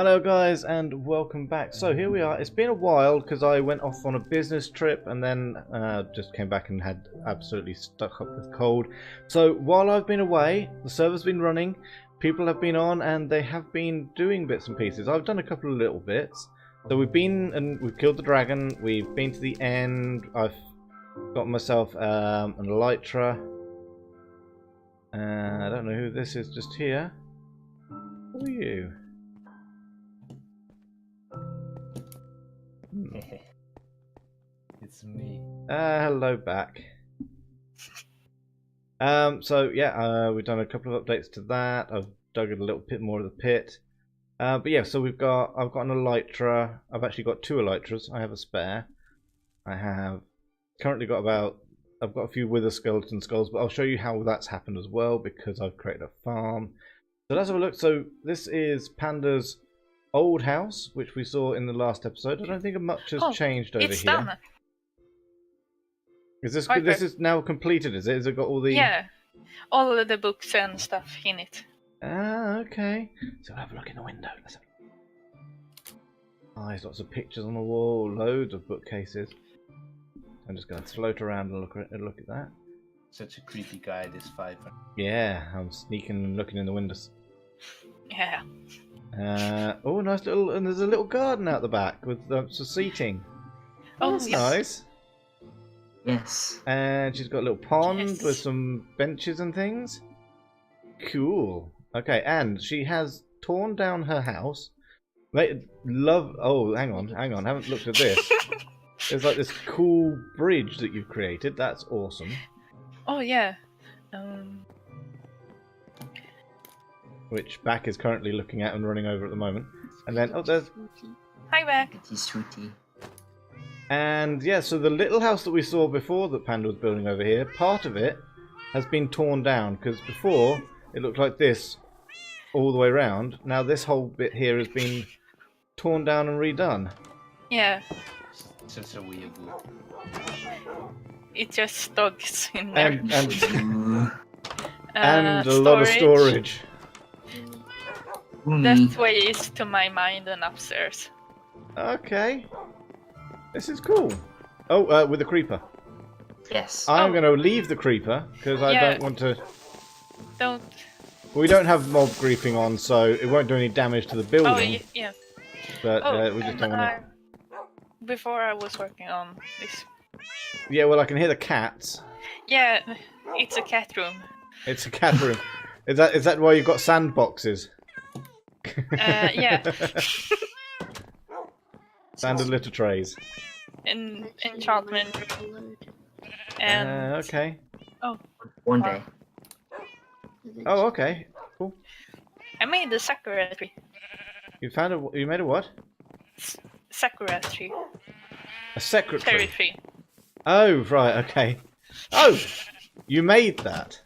Hello guys and welcome back. So here we are. It's been a while because I went off on a business trip and then just came back and had absolutely stuck up with cold. So while I've been away, the server's been running, people have been on and they have been doing bits and pieces. I've done a couple of little bits. So we've been and we've killed the dragon, we've been to the end, I've got myself an elytra. I don't know who this is just here. Who are you? It's me. Hello back. So yeah, we've done a couple of updates to that. I've dug a little bit more of the pit. But yeah, so I've got an elytra. I've actually got two elytras. I have a spare. I have currently got I've got a few wither skeleton skulls, but I'll show you how that's happened as well because I've created a farm. So let's have a look. So this is Panda's old house, which we saw in the last episode. I don't think much has changed over it's here. Done. Is this Okay. this is now completed? Is it? Has it got all the? Yeah, all of the books and stuff in it. Ah, okay. So have a look in the window. Let's have... Oh, there's lots of pictures on the wall, loads of bookcases. I'm just going to float around and look at that. Such a creepy guy, this Viper. Yeah, I'm sneaking and looking in the windows. Yeah. Oh, nice little, and there's a little garden out the back with some seating. Oh, That's yes. nice. Yes. And she's got a little pond Yes. with some benches and things. Cool. Okay, and she has torn down her house. Oh, hang on. Haven't looked at this. There's like this cool bridge that you've created. That's awesome. Oh, yeah. Which Back is currently looking at and running over at the moment. And then, oh, there's... Hi, back. It is sweetie. And yeah, so the little house that we saw before that Panda was building over here, part of it has been torn down. Because before, it looked like this all the way around. Now this whole bit here has been torn down and redone. Yeah, Such a weird look. it just dogs in there. And a lot of storage. That way is to my mind and upstairs. Okay. This is cool. Oh, with the creeper. Yes. I'm Oh. going to leave the creeper because I Yeah. don't want to... Don't. We don't have mob griefing on, so it won't do any damage to the building. Oh, yeah. But Oh, we just and don't want to... before I was working on this. Yeah, well, I can hear the cats. Yeah, it's a cat room. It's a cat room. Is that why you've got sandboxes? Yeah. Sand and litter trays. Enchantment. And Okay. One day. Oh, okay. Cool. I made the sakura tree. You made a what? Sakura tree. A secretary. Cherry tree. Oh, right. Okay. Oh, you made that.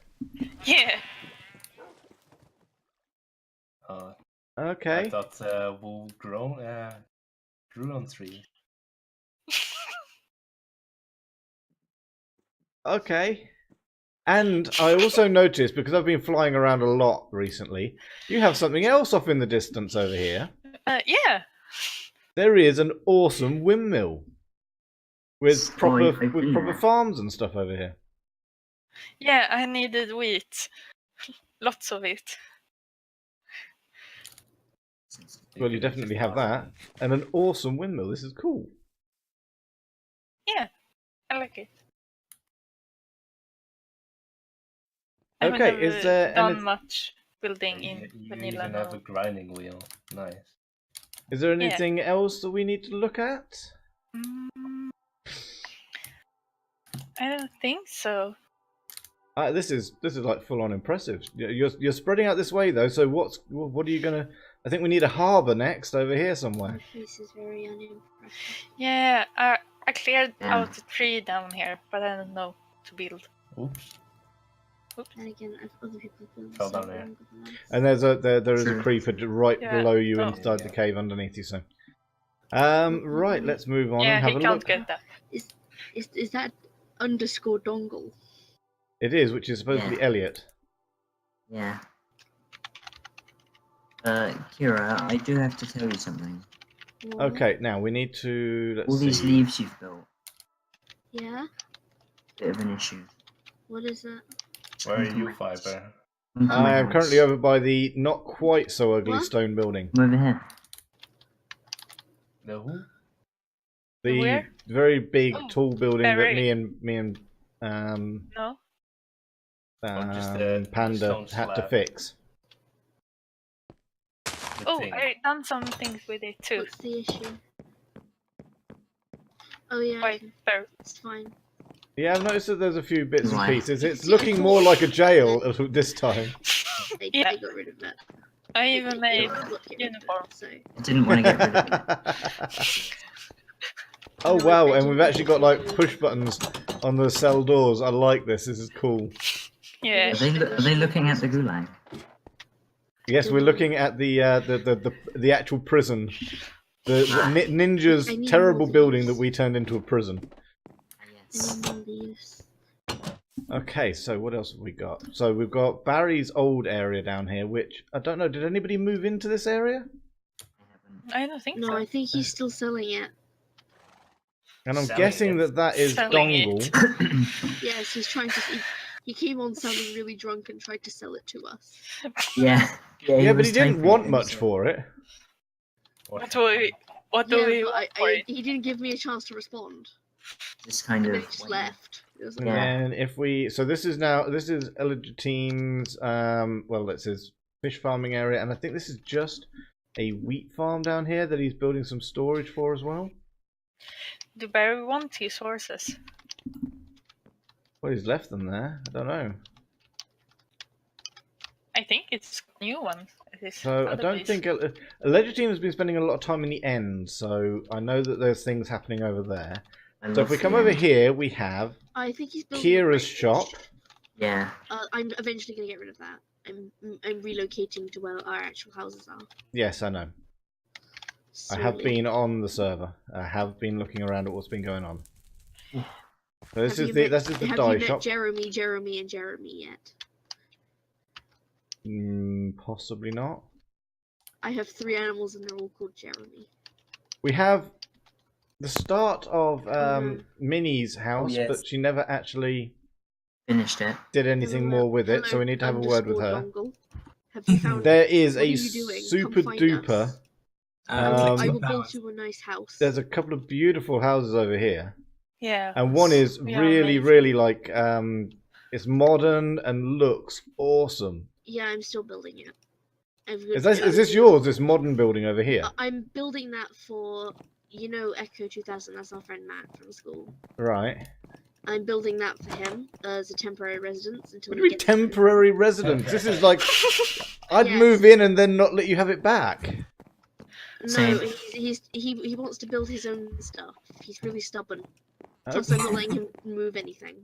Yeah. I Okay. thought wool grew on tree. Okay. And I also noticed, because I've been flying around a lot recently, you have something else off in the distance over here. Yeah. There is an awesome windmill with Oh, proper I've been proper there. farms and stuff over here. Yeah, I needed wheat. Lots of it. Well, you definitely have that, and an awesome windmill. This is cool. Yeah, I like it. Okay, I is there done any- much building in You vanilla even now. have a grinding wheel. Nice. Is there anything else that we need to look at? Mm, I don't think so. This is like full on impressive. You're spreading out this way though. So what are you gonna? I think we need a harbour next over here somewhere. This is very unimpressive. Yeah, I cleared Yeah. out a tree down here, but I don't know to build. Oops. And again, if other people build Fell the down there. same good ones. And there is a Sure. creeper right Yeah. below you Oh. inside the Yeah. cave underneath you. So, right, let's move on Yeah, and have he a can't look. get that. Is that underscore dongle? It is, which is supposed to be Elliot. Yeah. Kira, I do have to tell you something. What? Okay, now we need to. Let's All these see. leaves you've built, Yeah. bit of an issue. What is that? Where are you, Fiber? Come to I my am house. currently over by the not quite so ugly What? stone building. Come over here. The who? The Where? very big, Oh, tall building that very. me and No. just the Panda stone had to slab. fix. The Oh, thing. I done some things with it too. What's the issue? Oh yeah, Quite fair. it's fine. Yeah, I've noticed that there's a few bits and Right. pieces. It's See, I looking thought- more like a jail this time. Yeah. I got rid of that. I even made Look, get rid of it, uniform. So I didn't want to get rid of it. Oh No, wow, I and we've didn't actually got like do- push buttons on the cell doors. I like this. This is cool. Yeah. Are they looking at the gulag? Yes, we're looking at the actual prison. The ninja's I need terrible more building leaves. that we turned into a prison. Yes. any more leaves? Okay, so what else have we got? So we've got Barry's old area down here, which I don't know. Did anybody move into this area? I haven't. I don't think No, so. I think he's still selling it. And I'm Selling guessing it. that is Selling it. Dongle. Yes, he's trying to. He came on sounding really drunk and tried to sell it to us. Yeah. Yeah, but was he didn't typing want it, much so- for it. What do we? What do Yeah, we but want for it? he didn't give me a chance to respond. Just kind And of. then he just waiting. left. It was like, Yeah. And if we, so this is Elegitine's, well, that's his fish farming area, and I think this is just a wheat farm down here that he's building some storage for as well. Do Barry want his horses? Well, he's left them there. I don't know. I think it's new ones. It is So I other don't place. think Elegitine has been spending a lot of time in the end. So I know that there's things happening over there. I So love if we the come over end. here, we have I think he's building. Kira's a breakfast. shop. Yeah. I'm eventually gonna get rid of that. I'm relocating to where our actual houses are. Yes, I know. I have Slowly. been on the server. I have been looking around at what's been going on. So this Have is you the met- this is the have dye you met shop. Jeremy, and Jeremy yet? Possibly not. I have 3 animals and they're all called Jeremy. We have the start of Mhm. Minnie's house, yes. but she never actually Finished it. did anything more with it, so we need to have a word with her. Dongle. Have you found There is What a are you doing? super Come find duper. us. Um, I will build you a nice house. There's a couple of beautiful houses over here, Yeah. and one is Yeah, really, amazing. really like it's modern and looks awesome. Yeah, I'm still building it. Is this yours? This modern building over here, I'm building that for, Echo 2000. That's our friend Matt from school. right? I'm building that for him as a temporary residence until What do he you mean gets temporary residence? This is like I'd Yes. move in and then not let you have it back. No, Same. he wants to build his own stuff. He's really stubborn. Plus, I'm not letting him move anything.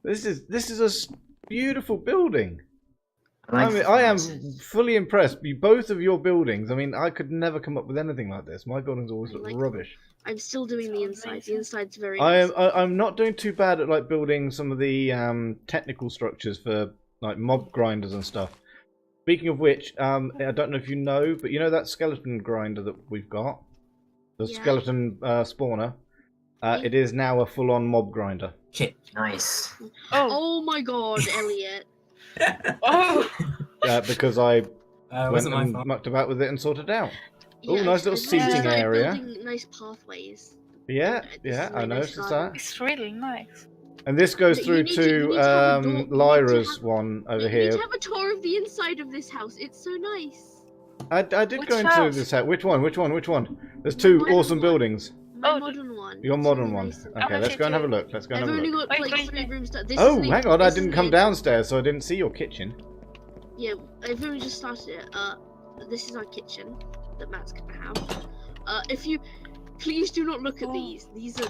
This is a beautiful building. I, I like mean, the I am fences. fully impressed. Both of your buildings. I mean, I could never come up with anything like this. My buildings always I look like rubbish. I'm still doing the inside. The inside's very I nice. am. I'm not doing too bad at like building some of the technical structures for like mob grinders and stuff. Speaking of which, I don't know if you know, but you know that skeleton grinder that we've got, the Yeah. skeleton spawner. Yeah. It is now a full-on mob grinder. Kit. Nice. Oh. Oh my god, Elliot. Oh. Because I went Wasn't my and fault. mucked about with it and sorted it out. Ooh, Yeah, nice little as long as you seating start area. Building nice pathways. Yeah, This yeah, is I my nice noticed garden. that. It's really nice. And this goes But through you need to have a door- you need to Lyra's have- one over You here. need to have a tour of the inside of this house. It's so nice. I did Which go into house? this house. Which one? There's The two modern awesome one. buildings. My Oh, modern one. Your It's modern really one. nice. Okay, let's go and have a look. Let's go and I've have a only look. got Wait, like wait, 3 wait. rooms. This Oh, is hang on! I this didn't is come the- downstairs, so I didn't see your kitchen. Yeah, I've only just started it. This is our kitchen that Matt's gonna have. If you please do not look at Oh. these. These are.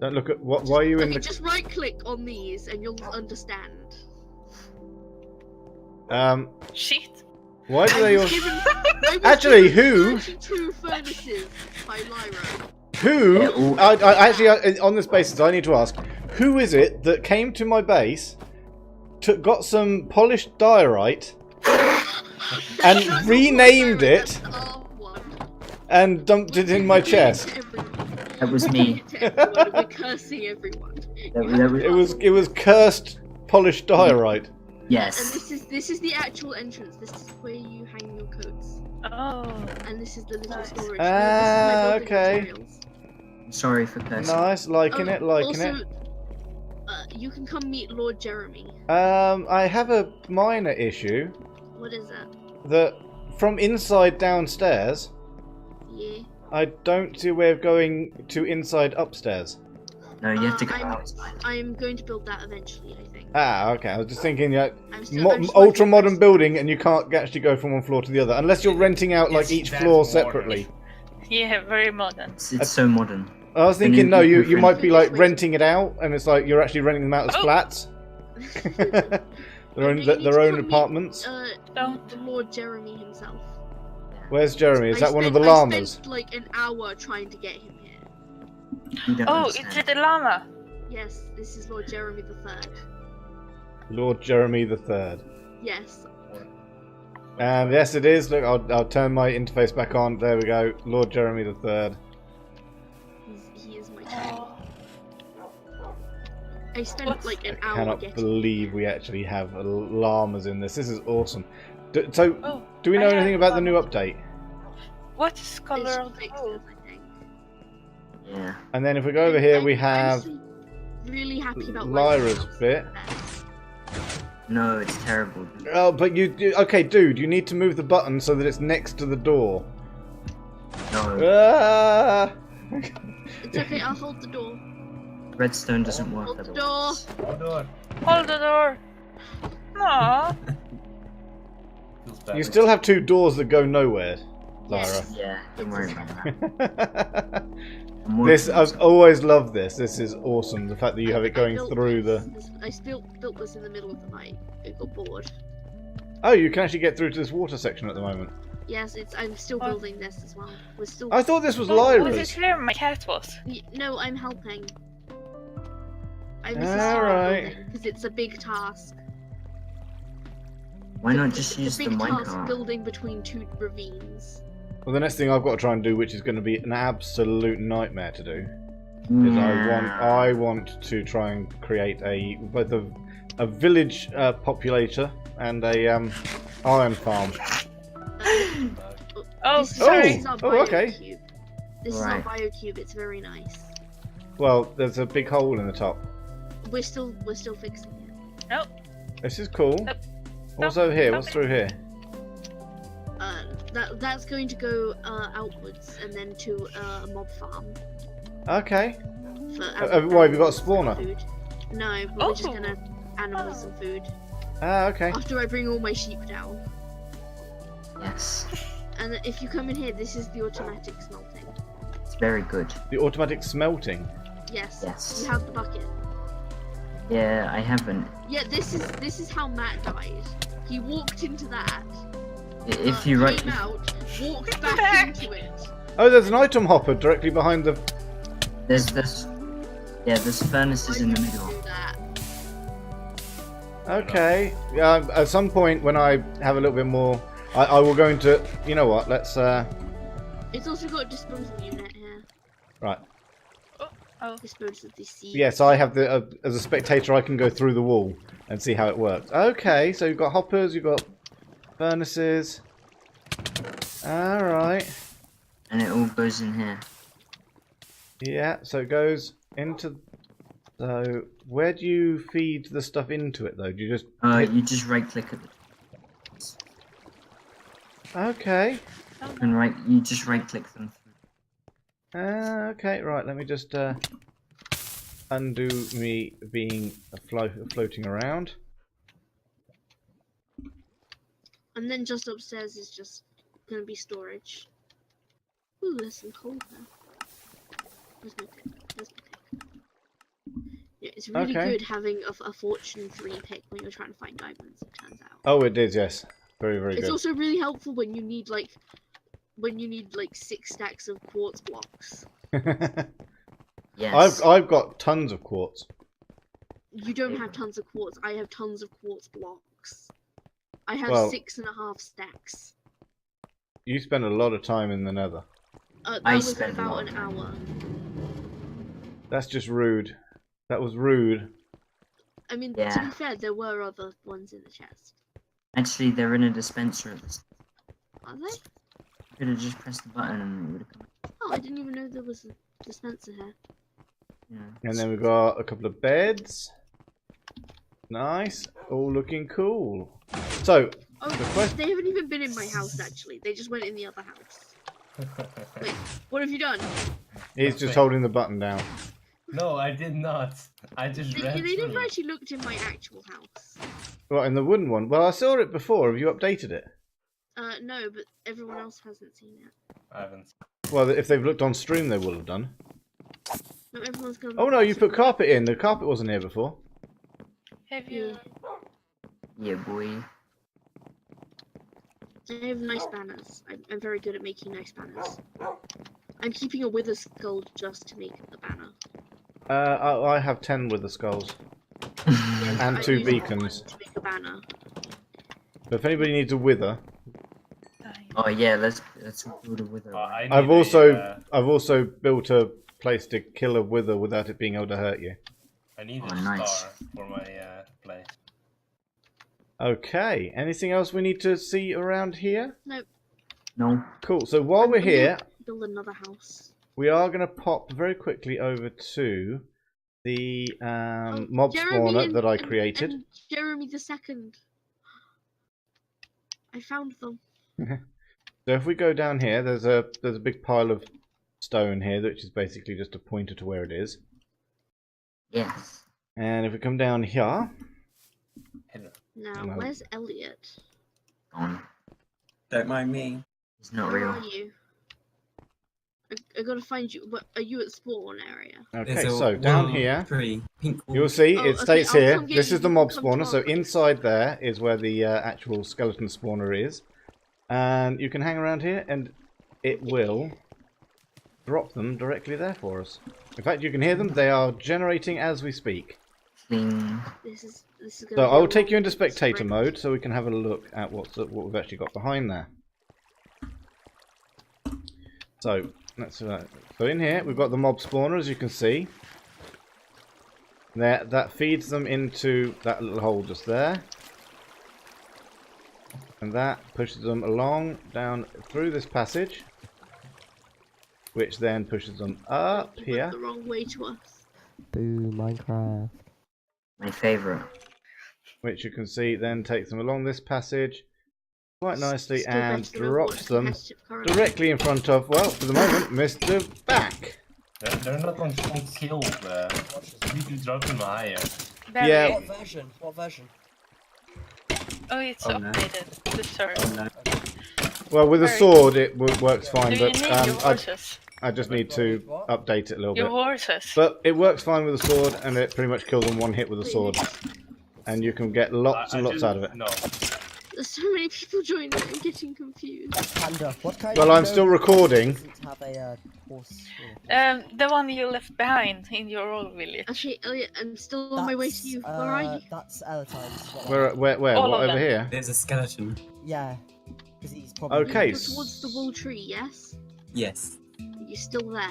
Don't look at what. Why are you in Okay, the? just right click on these and you'll understand. Shit. Why do I they was all? given- I was Actually, given who? 32 furnaces by Lyra. Who? Yeah, all- I actually, on this basis, I need to ask: who is it that came to my base, got some polished diorite, And That's not renamed fair, it. that's R1. and dumped it in my chest. That was me. We're cursing everyone. It was cursed polished diorite. And Yes. this is the actual entrance. This is where you hang your coats. Oh. And this is the little Nice. storage. Ah, This is my okay. building materials. Sorry for cursing. Nice, liking it, liking also, it. You can come meet Lord Jeremy. I have a minor issue What is that? that from inside downstairs, Yeah. I don't see a way of going to inside upstairs. No, you have to go I'm- outside. I'm going to build that eventually, I think. Ah, okay. I was just thinking, yeah, I'm still ultra modern working building, and you can't actually go from one floor to the other unless you're renting out like It's each that floor modern. separately. Yeah, very modern. It's so modern. I was And thinking, no, you different- might be like renting it out, and it's like you're actually renting them out as Oh. flats, on their own You need to their own come meet, apartments. Don't. The Lord Jeremy himself. Where's Jeremy? Is I that one of the spent- I llamas? spent like an hour trying to get him here. You don't Oh, understand. is it a llama? Yes, this is Lord Jeremy the Third. Lord Jeremy the Third. Yes. Yes, it is. Look, I'll turn my interface back on. There we go. Lord Jeremy the Third. He is my child. I spent What's- like an I hour cannot getting believe we actually have llamas in this. This is awesome. So, Oh. do we know I have anything about the new llamas. update? What is color It's of the fixed, road? I think. Yeah. And then if we go over here, we I'm have actually really happy about Lyra's Lyra's bit. No, it's terrible. Oh, but okay, dude, you need to move the button so that it's next to the door. No, Ah! It's okay, I'll hold the door. redstone doesn't work Hold the otherwise. Hold on. Hold the door. Aww. Feels bad. You still have two doors that go nowhere, Lyra. Yes. Yeah, don't worry about that. I'm working This on I've something. always loved this. This is awesome. The fact that you have it going built through the. I built this in the middle of the night. I got bored. Oh, you can actually get through to this water section at the moment. Yes, I'm still Oh. building this as well. We're still. I thought this was Was it Lyra's. here my cat was? No, I'm helping. I'm Alright. because it's a big task. Why not just It's a use the big task minecart? building between two ravines. Well, the next thing I've got to try and do, which is going to be an absolute nightmare to do, is I want to try and create both a village populator and a iron farm. Oh, This is, sorry. this is our Oh, okay. biocube. This Right. is our biocube. It's very nice. Well, there's a big hole in the top. We're still fixing it. This is cool. Nope. What's Nope. over here? What's Okay. through here? That's going to go outwards and then to a mob farm. Okay. For Why, have you got a spawner? Food. No, but we're just Oh. gonna animals some food. Ah, okay. After I bring all my sheep down. Yes, And if you come in here, this is the automatic smelting. it's very good. The automatic smelting. Yes. Yes. You have the bucket. Yeah, I haven't. Yeah, this is how Matt died. He walked into that. If you write, came out, walked back into it. Oh, there's an item hopper directly behind the. there's this. Yeah, there's furnaces in the Why middle. did you do that? Okay. Yeah. At some point, when I have a little bit more, I will go into. You know what? Let's. It's also got a disposal unit here. Right. Oh, Dispose of the seeds. Yes, I have the. As a spectator, I can go through the wall and see how it works. Okay. So you've got hoppers. You've got furnaces. All right. And it all goes in here. Yeah. So it goes into. So where do you feed the stuff into it though? Do you just? You just right click at the Okay. and you just right click them. Okay, right, let me just undo me being floating around. And then just upstairs is just gonna be storage. Ooh, there's some coal there. Where's my pick? Where's my pick? Yeah, it's really Okay. good having a fortune 3 pick when you're trying to find diamonds, it turns out. Oh, it is, yes. Very, very It's good. also really helpful when you need like 6 stacks of quartz blocks. Yes. I've got tons of quartz. You don't have tons of quartz. I have tons of quartz blocks. I have Well- 6.5 stacks. You spend a lot of time in the nether. That I was spent a about lot an of time. hour. That's just rude. That was rude. I mean, to Yeah. be fair, there were other ones in the chest. Actually, they're in a dispenser. Are they? You could have just pressed the button and it would have come. Oh, I didn't even know there was a dispenser here. Yeah. And then we've got a couple of beds. Nice. All looking cool. So, Oh, The quest- they haven't even been in my house, actually. They just went in the other house. Wait, what have you done? he's just Nothing. holding the button down. No, I did not. I just They ran never through. actually looked in my actual house. What, in the wooden one? Well, I saw it before. Have you updated it? No, but everyone else hasn't seen it. I haven't. Well, if they've looked on stream, they will have done. No, everyone's gone. Oh no, you put carpet in. The carpet wasn't here before. Have you? Yeah, boy. I have nice banners. I'm very good at making nice banners. I'm keeping a wither skull just to make the banner. I have 10 with the skulls. Yes, And I 2 use one beacons. to make a banner. So if anybody needs a wither, Oh yeah, let's build a wither. I I've need also built a place to kill a wither without it being able to hurt you. I need Oh, a nice. star for my place. Okay, anything else we need to see around here? No. Cool, so while we're here, Build another house. we are going to pop very quickly over to the mob Jeremy spawner and- that I and- created. and Jeremy the Second. I found them. So if we go down here, there's a big pile of stone here, which is basically just a pointer to where it is. Yes. And if we come down here, Hello. Now, No. where's Elliot? Gone. Don't mind me. It's not Where real. are you? I gotta find you. What, are you at spawn area? okay, There's a so down wool here, tree, pink wool. you'll see Oh, it okay, states I'll here, come get this you, is the you mob can come spawner, so talk. inside there is where the actual skeleton spawner is. And you can hang around here and it will drop them directly there for us. In fact, you can hear them, they are generating as we speak. Clean. This is gonna So be a I'll take you long into spectator sprint. mode so we can have a look at what we've actually got behind there. So so in here we've got the mob spawner, as you can see. There, that feeds them into that little hole just there, and that pushes them along down through this passage, which then pushes them up You went here. the wrong way to us. Boo, Minecraft. My favorite. Which you can see then takes them along this passage quite nicely Still and better than drops Overwatch them competitive currently. directly in front of, well, for the moment, Mr. Back. They're not on kill. You need to drop them higher. Barry. Yeah. What version? What version? Oh, it's Oh, no. updated. The server. Oh no. Well, with a Very sword it works Do fine, you but need your I horses? just need to update it a little Your bit. horses. But it works fine with a sword, and it pretty much kills them one hit with a sword. And you can get lots and lots out of it. No. There's so many people joining. I'm getting confused. Panda. What kind Well, of I'm still gnome recording. doesn't have a horse? The one you left behind in your old village. Okay, Elliot, I'm still on my way to you. Where are you? That's Elatine's. Where? All What, of over them. here? There's a skeleton. Yeah. Because he's probably. Okay. You go towards the wall tree, yes? Yes. You're still there.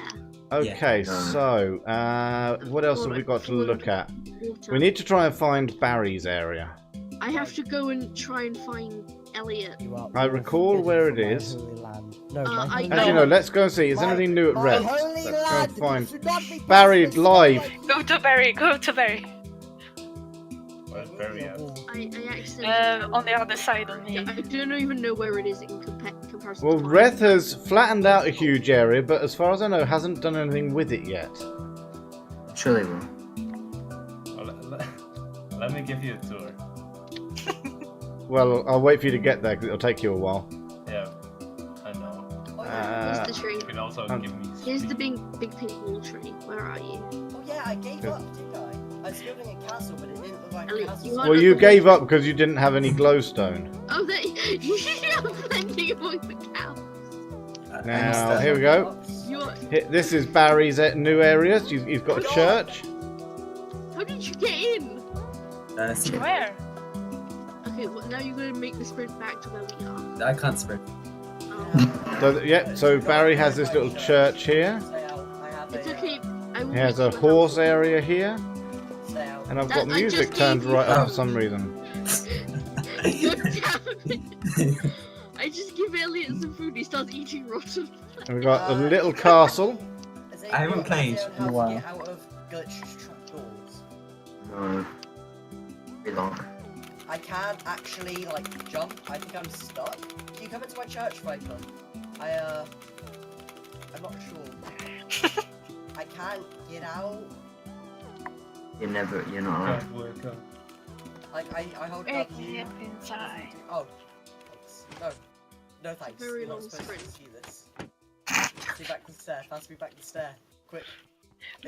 Okay, Yeah. so, what else have we got to look at? Water. We need to try and find Barry's area. I have to go and try and find Elliot. You are I recall forbidden where from it my is. holy land. No, I my holy Actually, No. no, let's go and see. Is there My- anything new at my Red? holy Let's go land and find should not be Barry passed with live. stuff Go to Barry. Go to Barry. Where's like- Barry at? I accidentally. On the other side of me. I don't even know where it is in comparison Well, to mine. Reth has flattened out a huge area, but as far as I know, hasn't done anything with it yet. Sure they will. Well, let me give you a tour. Well, I'll wait for you to get there because it'll take you a while. Yeah, I know. Where's the tree? You can also Um, give me. Here's the big pink wall tree. Where are you? Oh yeah, I gave up, didn't I? I was building a castle, but it didn't look like a Elliot, castle. you are- Well, you gave up because you didn't have any glowstone. Oh, there you are blending among the cows. Now, here we go. You're. This is Barry's new area. He's got a church. How did you get in? See, Where? Okay, Okay, well, now you're gonna make the sprint back to where we are. I can't sprint. So, yeah, so Barry has this little church here. Stay out. I have It's okay. I will He has make a you horse house. area here. Stay out. And I've That- got I just music gave turned you right up food. for some reason. God damn it. I just give Elliot some food. He starts eating rotten. And we've got a little castle. I haven't played in a while. Get out of glitched trapdoors. No. Be long. I can't actually like jump. I think I'm stuck. Can you come into my church, Viper? I'm not sure. I can't get out. You're not allowed. Can't work out. Like I hold Wait, W. get inside. Oh, thanks. No, no thanks. Very You're not long supposed to sprint. see this. Pass me back to the stair. Pass me back to the stair. Quick.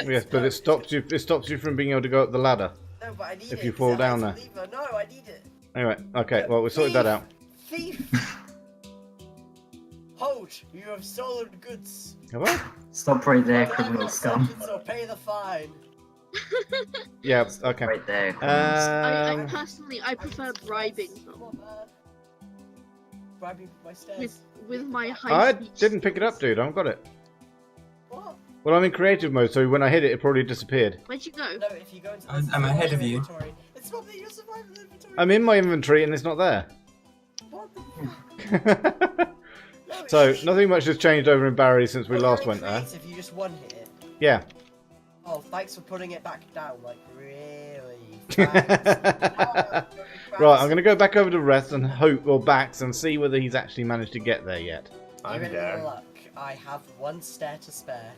Yes, but it stops you. It stops you from being able to go up the ladder. No, but I need if it. you 'cause fall it down has there. a lever. No, I need it. Anyway, okay. Well, we sorted that out. Thief! Hold! You have stolen goods. Have I? Stop right there, Deliver criminal the scum. sentence or pay the fine. Yeah. Okay. Right there, criminal I Um. personally, I prefer bribing them Come on, man. Bribing my stairs. with my high I speech didn't pick it up, skills. dude. I've got it. What? Well, I'm in creative mode, so when I hit it, it probably disappeared. Where'd you go? No, if you go into I'm ahead of you. inventory, it's not that you're surviving the inventory. I'm in my inventory and it's not there. What the No, it's So just- nothing much has changed over in Barry since we Oh, last you're in went there. creative, you just one hit it. Yeah. Oh, thanks for putting it back down, like, really. Thanks. Right, I'm gonna go back over to Rest and hope, or Bax, and see whether he's actually managed to get there yet. I'm You're in there. luck. I have one stair to spare.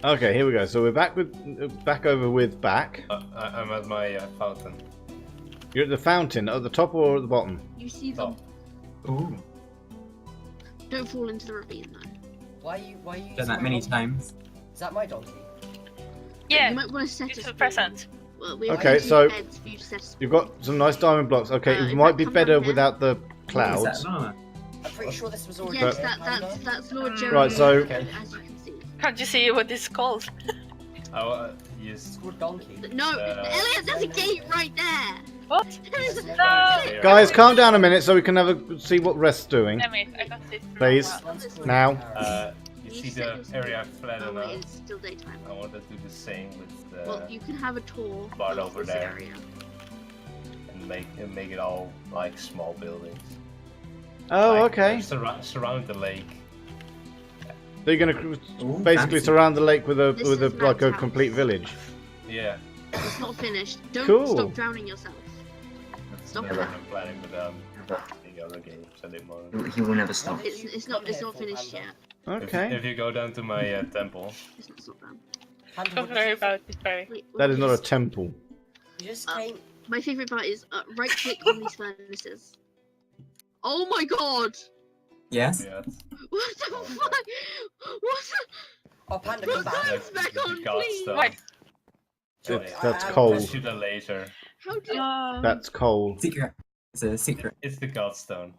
Okay, here we go. So we're back over with Back. I'm at my fountain. You're at the fountain at the top or at the bottom? You see them. Top. Ooh, Don't fall into the ravine though. Why are you done using that my many donkey? times. Is that my donkey? Yeah, You might want to set it's a a present. Well, we Okay, have so- beds for you to set a spawn. You've got some nice diamond blocks. Okay, in it might fact, be come better down here. without the Ooh, is clouds. that an armor? I'm pretty sure this was already Yes, here, that's Lord Mm. Jeremy. Right, so- as you can see. Can't you see what it's called? Oh, It's yes. called donkey. No, Elliot, there's a gate right there. What? There is a No! Guys, calm down a minute so we can have a see what Rest's doing. Damn it, I got it. Please. One's called Now. Carrot. You You see said the it's area not- flat Oh, wait, enough. it's still daytime. I want to do the same with the Well, you can have a tour Bar of over this there. area. and make it all like small buildings. Oh, Like, okay. Surround the lake. So you're gonna Ooh, basically fancy. surround the lake with a This with a is like a Matt's complete house. village. Yeah. It's not finished. Don't Cool. stop drowning yourself. That's Stop what that. I'm planning with Never. the other games a bit more. He will never stop. It's not finished yet. Okay. If you go down to my temple, It's not done. Panda, Don't what worry did you- about it, Barry. Wait, That is not a what temple. You just came. My favorite part is right click on these furnaces. Oh my god! Yes. yeah, What the Oh, fuck? What the? Oh, Panda, Put come back. that back on, please. What? That's I- I- cold. shoot a laser. How do That's coal. Secret. It's a secret. It's the Godstone.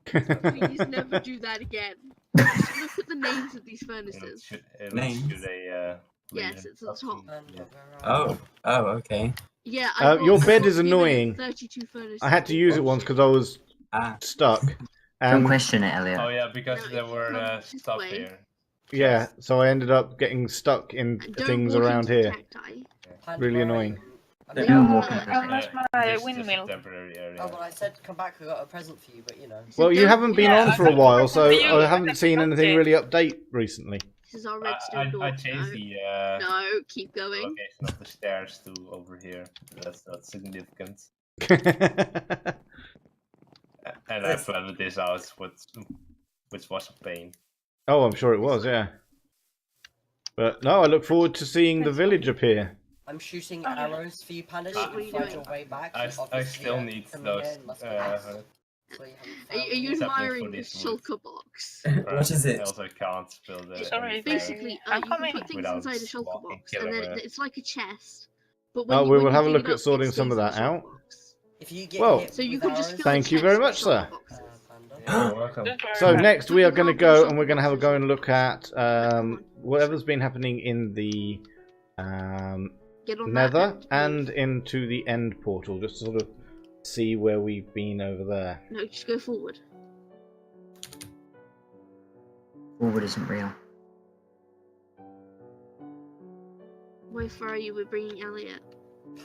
please never do that again? Just look at the names of these It'll furnaces. shoot, it'll Names? shoot a Yes, laser it's at the top. Panda, Yeah. where are you? Oh. Oh, okay. Yeah, Your bed is given annoying. 32 furnaces. I had to use it once because I was Ah. stuck. Don't And question it, Elliot. Oh yeah, because No, there it's were not this stuff way. here. yeah, so I ended up getting stuck in And don't things walk around into here. cacti. Panda, Really where are annoying. you? I Don't mean, walk in How much my This is windmill? a temporary area. Oh, well, I said come back. I got a present for you, but you know. So Well, you don't haven't been Yeah, on I for a got while, so you. I haven't seen I anything did. really update recently. This is our redstone door. I changed the No, keep going. location of the stairs to over here. That's not significant. And I flattened this out, which was a pain. Oh, I'm sure it was, yeah. But no, I look forward to seeing the village appear. I'm shooting Oh, yeah. arrows for you, Panda. What So are you you can find doing? your way back. I Obviously, still need from those. here, must be nice. So you haven't Are found you them. Except for admiring the this wood. shulker box? What is it? Else I can't build it. Sorry, Basically, I'm you can coming. put things Without inside a shulker walking box, and then kilometer. it's like a chest. But Oh, you- we when will you have a dig look it at up, sorting it some of stays in that the out. shulker box. If you get Well, hit So you with can just arrows, fill Thank the you chest very with much, sir. shulker boxes. Panda. You're welcome. Don't worry So about it. next we are going to go and we're going to have a go and look at whatever's been happening in the get on Nether that and into the end portal, just to sort of see where we've been over there. No, just go forward. Forward isn't real. Why far are you? We're bringing Elliot.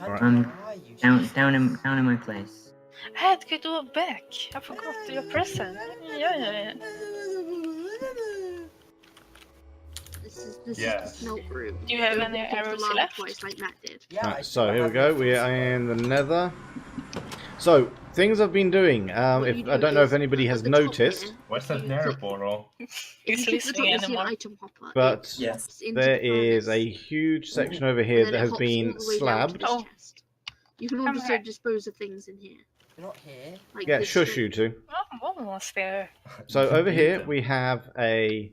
Alright. Um, Where are you? Down in my place. I had to go back. I forgot your present. Yeah. This Yeah. is the smelt room. Do you have Don't any walk into the arrows lava left? Twice like Matt did. Yeah, Right, I so still here we have go. it. We are in the Nether. So things I've been doing. What If you I do don't know if is, anybody at has the top noticed, here, Where's that you Nether click- portal? if He's you click the top, listening you'll see an anymore. item hopper. but It Yes. hops into there the is a furnace, huge section over and here then that it has hops been all the way down to slabbed. this Oh. chest. You can Come also back. dispose of things in here. You're not here. Like Yeah, this shush stuff. you two. Oh, almost there. So over here Beat we have a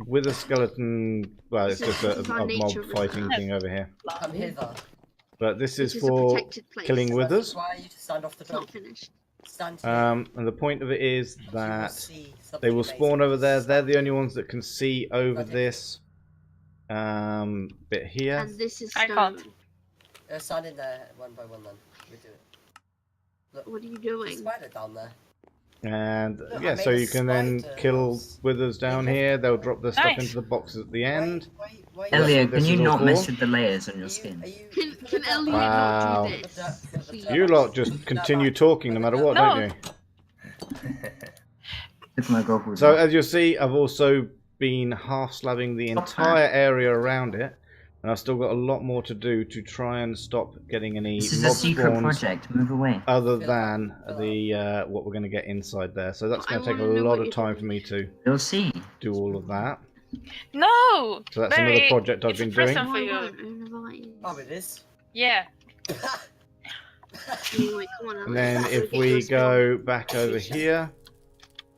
wither skeleton. Well, it's just This a is our mob nature fighting reserve. thing over here. Come hither. But this is This is a for protected place. killing I withers. require you to stand off the It's not boat. finished. Stand here. And the point of it is You will that see they something will amazing. spawn over there. They're the Stand only ones that can see over Okay. this bit here. And this is I stone. can't. stand in there one by one then. We do it. What are you There's a doing? spider down there. And Look, I yeah, made so a you can then spider kill house. withers down Hey, here. They'll drop their stuff Nice. into the boxes at the end. Wait. Elliot, this can you is all not mess cool. with the layers on your Are skin? you Can Elliot Wow. not do this? Please. You lot just continue talking no matter what, No. don't you? Look at my goggles. So as you'll see, I've also been half slabbing the Stop entire area around it, and I've still got a lot more to do to try and stop getting any This is a mob secret spawns project. Move away. other than the what we're going to get inside there. So that's I going to take a wanna know lot what of you're time doing. for me to You'll see. do all of that. No! So that's Barry, another project I've it's a been doing. present No, for I you. won't. I don't know why it is. Oh, it is. Yeah. Anyway, come on, And Elliot. then Go if get we your stone. go back over here,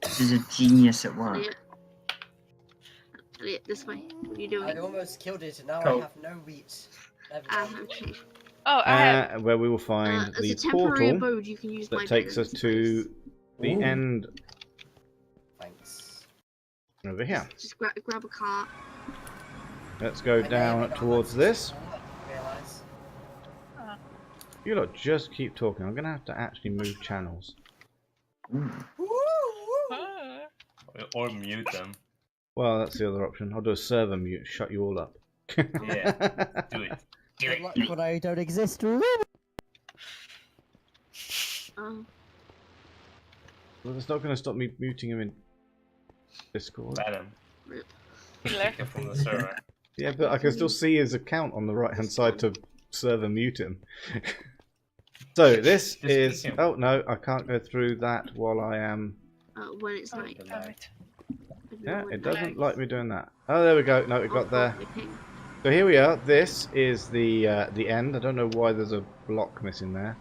This is a genius at work. Elliot. Elliot, this way. What are you I doing? almost killed it and now Cool. I have no wheat. Never mind. Okay. Oh, I have. where we will find As the a temporary portal abode, you can use my that takes bed us as a to place. the Ooh. end Thanks. over here. Just grab a cart. Let's go I may down have not towards had this. realise. You lot just keep talking. I'm going to have to actually move channels. Ooh. Ah. Or mute them. Well, that's the other option. I'll do a server mute, shut you all up. Yeah. Do it. Do it. Like when I don't exist. Oh, Well, that's not going to stop me muting him in Discord. Ban him. Killer. Kick him from the server. Yeah, but I can still see his account on the right-hand side to server mute him. So this Just is... kick him. Oh, no, I can't go through that while I am... when it's night. Damn it. I don't know Yeah, when it night doesn't is. like me doing that. Oh, there we go. No, it Oh, got there. my ping. So here we are. This is the end. I don't know why there's a block missing there.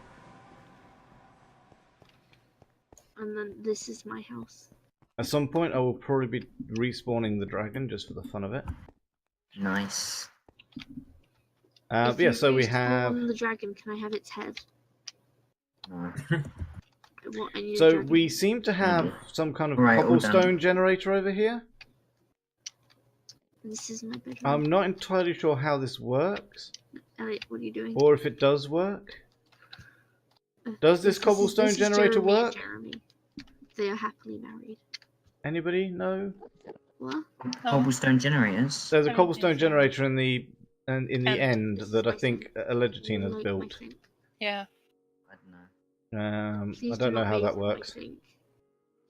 And then this is my house. At some point, I will probably be respawning the dragon just for the fun of it. Nice. If But yeah, you so we respawn have. the dragon. Can I have its head? No. I need a So dragon we head. seem to have some kind of Right, all done. cobblestone generator over here. This is my bedroom. I'm not entirely sure how this works, Elliot, what are you doing? or if it does work. Does this cobblestone is generator Jeremy and work? Jeremy. They are happily married. Anybody know? What? Cobblestone generators. There's a I don't cobblestone think so. generator in the end This is that I my think Allegitine has Like my built. thing. Yeah. I don't know. Please I do don't know not how that raise my works. thing.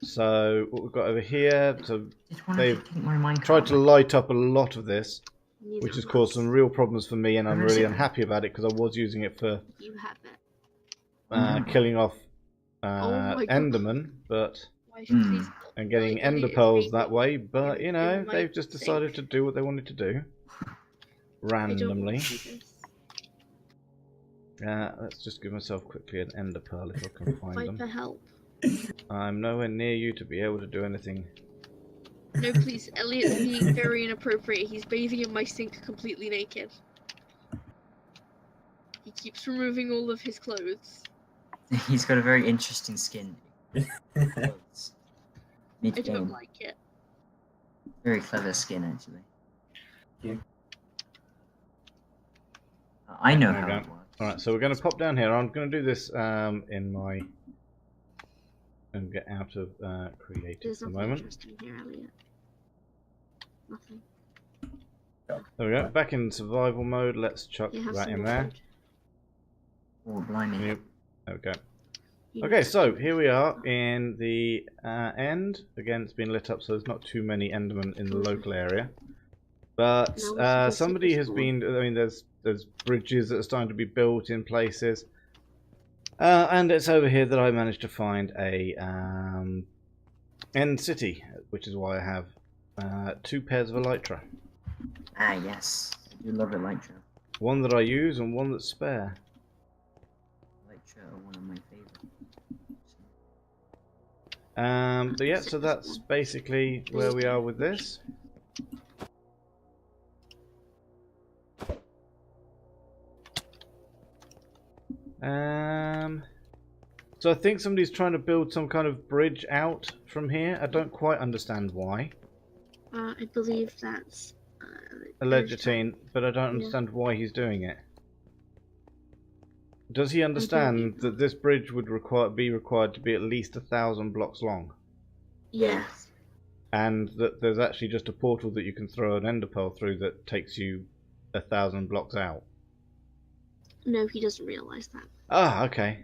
So what we've got over here, so Did one They've of you take my Minecraft? tried to light up a lot of this, Neither which has of caused us. some real problems for me, and I'm Where is really it? unhappy about it because I was using it for You have it. killing off Oh my God. Enderman, but Why Hmm. please? and getting Like, ender it's pearls big. that way. But you know, It might they've just decided to do what they wanted to do I don't want randomly. to do this. Let's just give myself quickly an ender pearl if I can find Fight for them. help. I'm nowhere near you to be able to do anything. No, please. Elliot's being very inappropriate. He's bathing in my sink completely naked. He keeps removing all of his clothes. He's got a very interesting skin. I Mid don't game. like it. Very clever skin, actually. I know There we how go. it works. Alright, so we're going to pop down here. I'm going to do this in my... and get out of creative There's for the nothing moment. interesting here, Elliot. Nothing. There we go. Back in survival mode. Let's chuck You have that some in more there. food. Oh, blimey. Yep. There we go. You Okay, need so here we are in the end. Again, it's been lit up, so there's not too many Endermen in the local area. But No, what's somebody the has score? been. I mean, there's bridges that are starting to be built in places, and it's over here that I managed to find a end city, which is why I have 2 pairs of elytra. Ah, yes. I do love Elytra. One that I use and one that's spare. Elytra are one of my favorites. But yeah, so that's basically where we are with this. So I think somebody's trying to build some kind of bridge out from here. I don't quite understand why. I believe that's Allegitine, but I don't Yeah. understand why he's doing it. Does he understand that this bridge would be required to be at least 1,000 blocks long? Yes. And that there's actually just a portal that you can throw an ender pearl through that takes you 1,000 blocks out? No, he doesn't realize that. Ah, okay.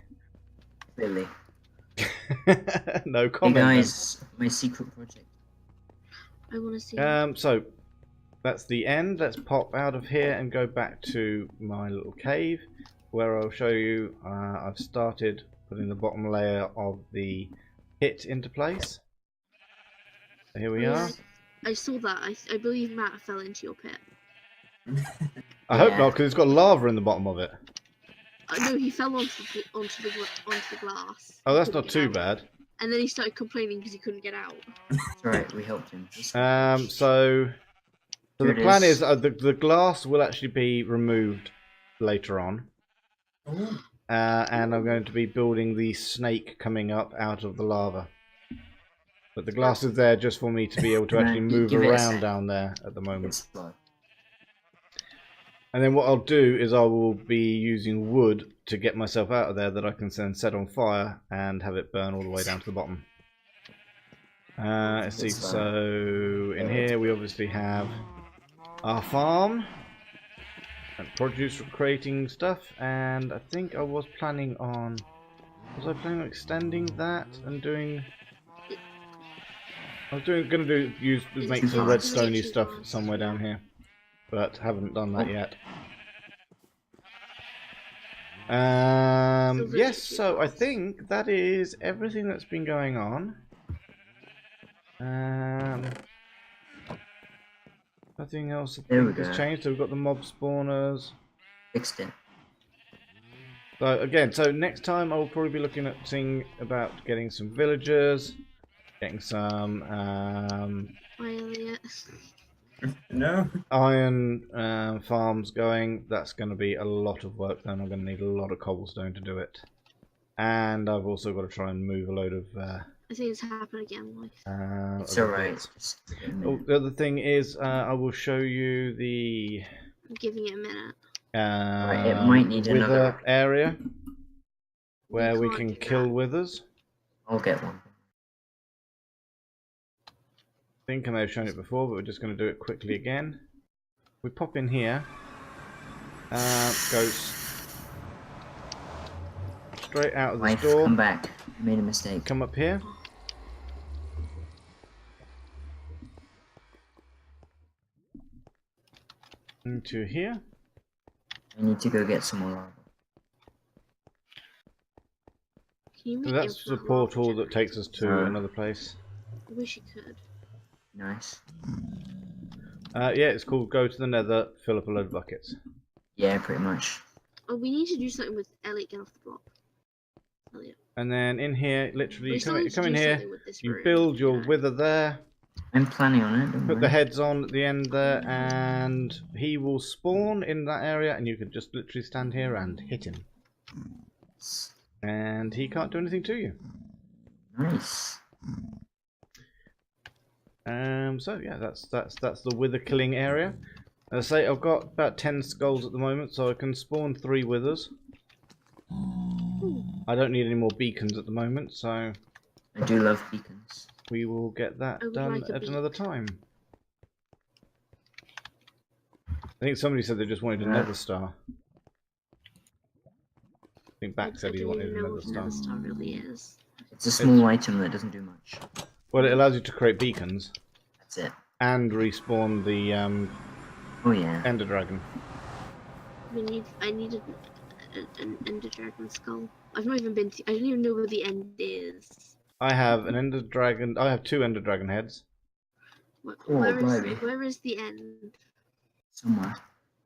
Really. No Hey comment. then. guys, my secret project. I want to see. So that's the end. Let's pop out of here and go back to my little cave, where I'll show you I've started putting the bottom layer of the pit into place. So here we are. I saw that. I believe Matt fell into your pit. I hope Yeah. not, because it's got lava in the bottom of it. No, he fell onto the glass. Oh, that's Couldn't not get too out. bad. And then he started complaining because he couldn't get out. It's alright, we helped him. So the Here it plan is. is the glass will actually be removed later on. And I'm going to be building the snake coming up out of the lava. But the glass is there just for me to be able to No, actually move give it a around sec. down there at the moment. It's slow. And then what I'll do is I will be using wood to get myself out of there that I can then set on fire and have it burn all the way down to the bottom. Let's see, so in here we obviously have our farm and produce creating stuff, and I think I was planning on extending that and doing make some redstone-y stuff somewhere down here, but haven't done that yet. Yes, so I think that is everything that's been going on. Nothing else I There we think has go. changed. So we've got the mob spawners. Fixed it. So again, so next time I will probably be looking at seeing about getting some villagers, getting some Why, Elliot? No. iron farms going. That's going to be a lot of work. Then I'm going to need a lot of cobblestone to do it, and I've also got to try and move a load of. I think it's happened again, Life. It's other alright. bits. Just give it a Oh, minute. the other thing is, I will show you the I'm giving it a minute. it might need wither another- area where we can't can do kill that. withers. I'll get one. I think I may have shown it before, but we're just going to do it quickly again. We pop in here, goes straight out of the Life, door, come back. I made a mistake. come up here. Into here. I need to go get some more lava. Can you So make that's the infinite lava portal that takes us to Uh. another place. I wish you could. Nice. Yeah, it's called Go to the Nether, fill up a load of buckets. Yeah, pretty much. Oh, we need to do something with Elliot. Get off the block. Elliot. And then in here, literally, We you still come need to in do here, something with this you room, build your know. wither there, I'm planning on it, don't put the worry. heads on at the end there, and he will spawn in that area, and you can just literally stand here and hit him. And he can't do anything to you. Nice. So yeah, that's the wither killing area. As I say, I've got about 10 skulls at the moment, so I can spawn 3 withers. I don't need any more beacons at the moment, so I do love beacons. we will get that I would done like a at another beacon. time. I think somebody said they just wanted a nether star. I think Back said he don't wanted even a know nether what star. Nether Star really is. It's a small item that doesn't do much. Well, it allows you to create beacons That's it. and respawn the Oh yeah. Ender Dragon. I need an Ender Dragon skull. I've not even been to. I don't even know where the end is. I have an Ender Dragon. I have 2 Ender Dragon heads. Where, Oh, blimey. where is the end? Somewhere.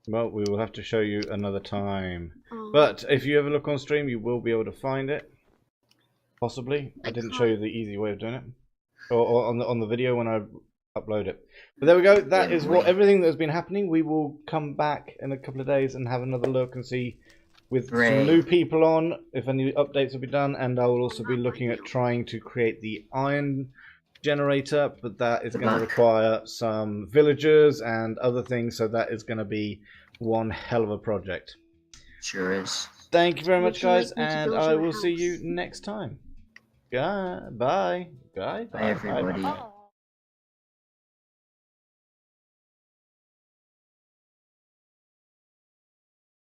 Well, we will have to show you another time. Oh, But if you ever look on stream, you will be able to find it. Possibly. I I didn't show you can't- the easy way of doing it, or on the video when I upload it. But there we go. That Yeah, is what wait. everything that has been happening. We will come back in a couple of days and have another look and see with some Great. new people on if any updates will be done. And I will also be looking at trying to create the iron generator, but that is Good going to luck. require some villagers and other things. So that is going to be one hell of a project. Sure is. Thank you very Would much, you like guys, me to and build I you a will see you house? next time. Bye. Bye. Bye. Bye, everybody. Oh.